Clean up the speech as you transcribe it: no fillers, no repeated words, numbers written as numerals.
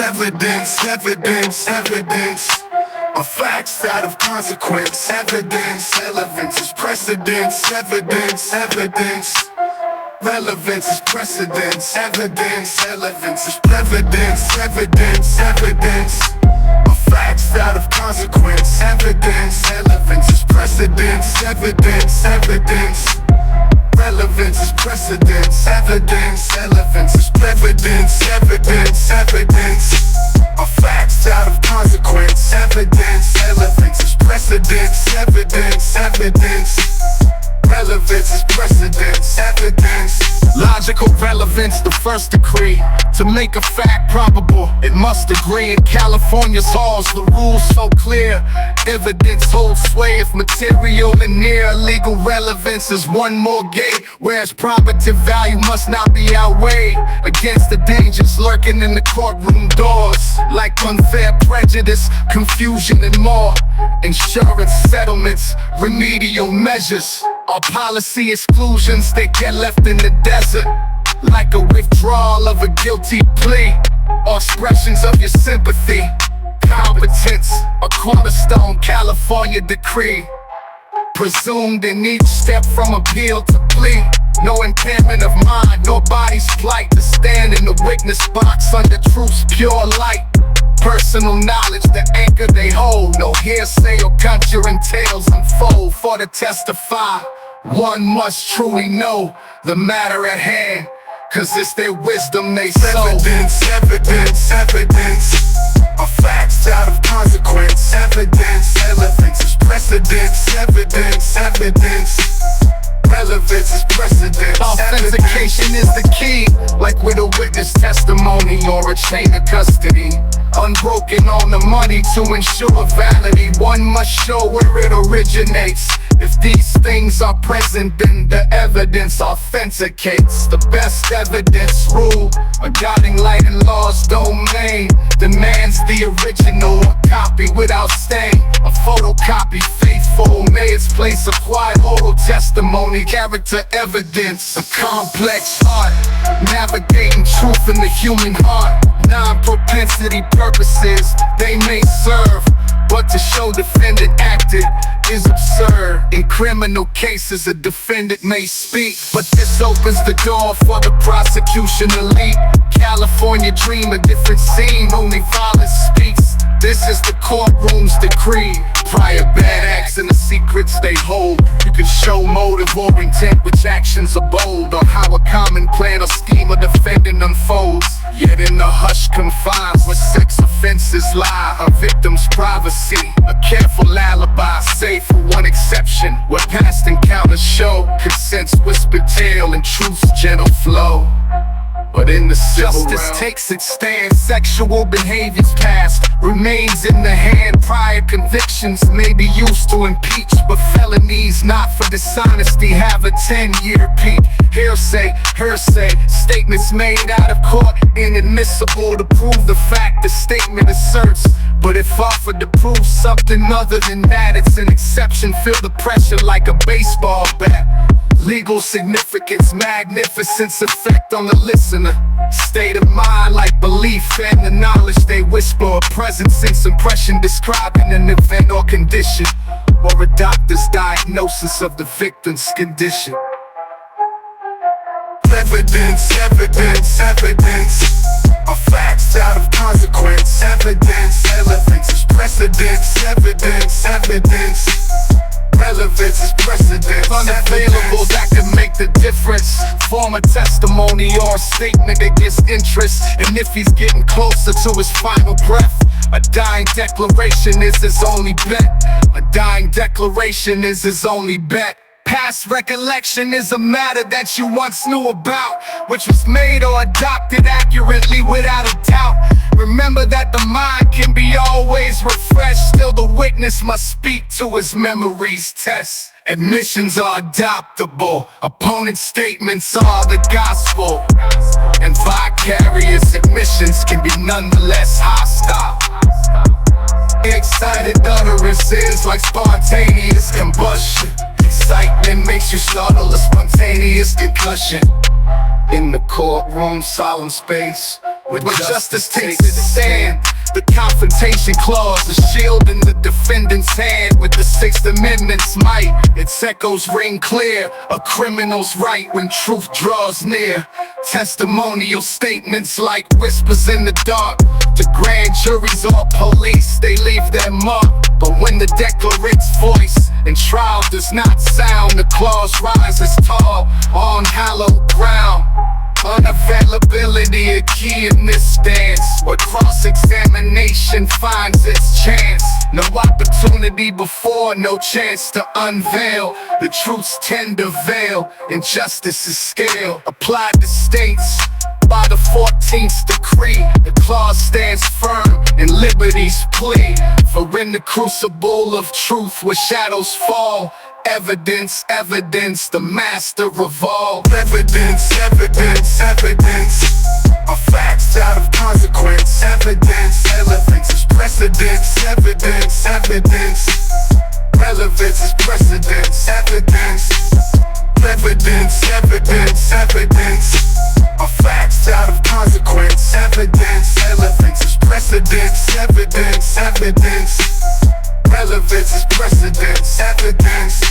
Evidence, evidence, evidence of facts out of consequence. Evidence, relevance is precedence. Evidence, evidence, relevance is precedence. Evidence, relevance is evidence, evidence, evidence of facts out of consequence. Evidence, relevance is precedence. Evidence, evidence, relevance is precedence. Evidence, relevance is evidence, evidence, evidence of facts out of consequence. Evidence, relevance is precedence. Evidence, evidence, relevance is precedence. Evidence, logical relevance, the first decree. To make a fact probable, it must agree. In California's halls, the rules so clear. Evidence holds sway if material and near. Legal relevance is one more gate, whereas probative value must not be outweighed against the dangers lurking in the courtroom doors, like unfair prejudice, confusion and more. Insurance settlements, remedial measures, or policy exclusions, they get left in the desert, like a withdrawal of a guilty plea, or expressions of your sympathy. Competence, a cornerstone California decree, presumed in each step from appeal to plea. No impairment of mind, no body's plight, to stand in the witness box under truth's pure light. Personal knowledge, the anchor they hold. No hearsay or conjuring tales unfold. For to testify, one must truly know the matter at hand, 'cause it's their wisdom they sow. Evidence, evidence, evidence of facts out of consequence. Evidence, relevance is precedence. Evidence, evidence, relevance is precedence. Authentication is the key, like with a witness testimony or a chain of custody. Unbroken on the money to ensure validity. One must show where it originates. If these things are present, then the evidence authenticates. The best evidence rule, a guiding light in law's domain, demands the original copy without stain. A photocopy faithful may its place acquired oral testimony. Character evidence, a complex art, navigating truth in the human heart. Non-propensity purposes they may serve, but to show defendant acted is absurd. In criminal cases, a defendant may speak, but this opens the door for the prosecution elite. California dream, a different scene, only violence speaks. This is the courtroom's decree. Prior bad acts and the secrets they hold. You can show motive or intent, which actions are bold, or how a common plan or scheme of defendant unfolds. Yet in the hush confines where sex offenses lie, a victim's privacy, a careful alibi, save for one exception, where past encounters show consent's whispered tale and truth's gentle flow. But in the civil justice realm, takes its stand. Sexual behaviors past remains in the hand. Prior convictions may be used to impeach, but felonies not for dishonesty have a 10-year peak. Hearsay, statements made out of court inadmissible to prove the fact the statement asserts. But if offered to prove something other than that, it's an exception. Feel the pressure like a baseball bat. Legal significance, magnificence, effect on the listener. State of mind like belief and the knowledge they whisper. A present sense impression describing an event or condition, or a doctor's diagnosis of the victim's condition. Evidence, evidence, evidence of facts out of consequence. Evidence, relevance is precedence. Evidence, evidence, relevance is precedence. Unavailable that can make the difference. Form a testimony or a statement that gets interest. And if he's getting closer to his final breath, a dying declaration is his only bet. A dying declaration is his only bet. Past recollection is a matter that you once knew about, which was made or adopted accurately without a doubt. Remember that the mind can be always refreshed. Still the witness must speak to his memory's test. Admissions are adoptable, opponent statements are the gospel, and vicarious admissions can be nonetheless hostile. Excited utterances like spontaneous combustion. Excitement makes you startle, a spontaneous concussion. In the courtroom, solemn space, When justice takes its stand, the confrontation clause, the shield in the defendant's hand. With the Sixth Amendment's might, its echoes ring clear. A criminal's right when truth draws near. Testimonial statements like whispers in the dark. To grand juries or police, they leave their mark. But when the declarant's voice in trial does not sound, the clause rises tall on hallowed ground. Unavailability a key in this stance, where cross-examination finds its chance. No opportunity before, no chance to unveil the truth's tender veil. Injustice's scale applied to states by the 14th decree. The clause stands firm in liberty's plea. For in the crucible of truth where shadows fall, evidence, evidence, the master of all. Evidence, evidence, evidence are facts out of consequence. Evidence, relevance is precedence. Evidence, evidence, relevance is precedence. Evidence, evidence, evidence, evidence are facts out of consequence. Evidence, relevance is precedence. Evidence, evidence, relevance is precedence. Evidence,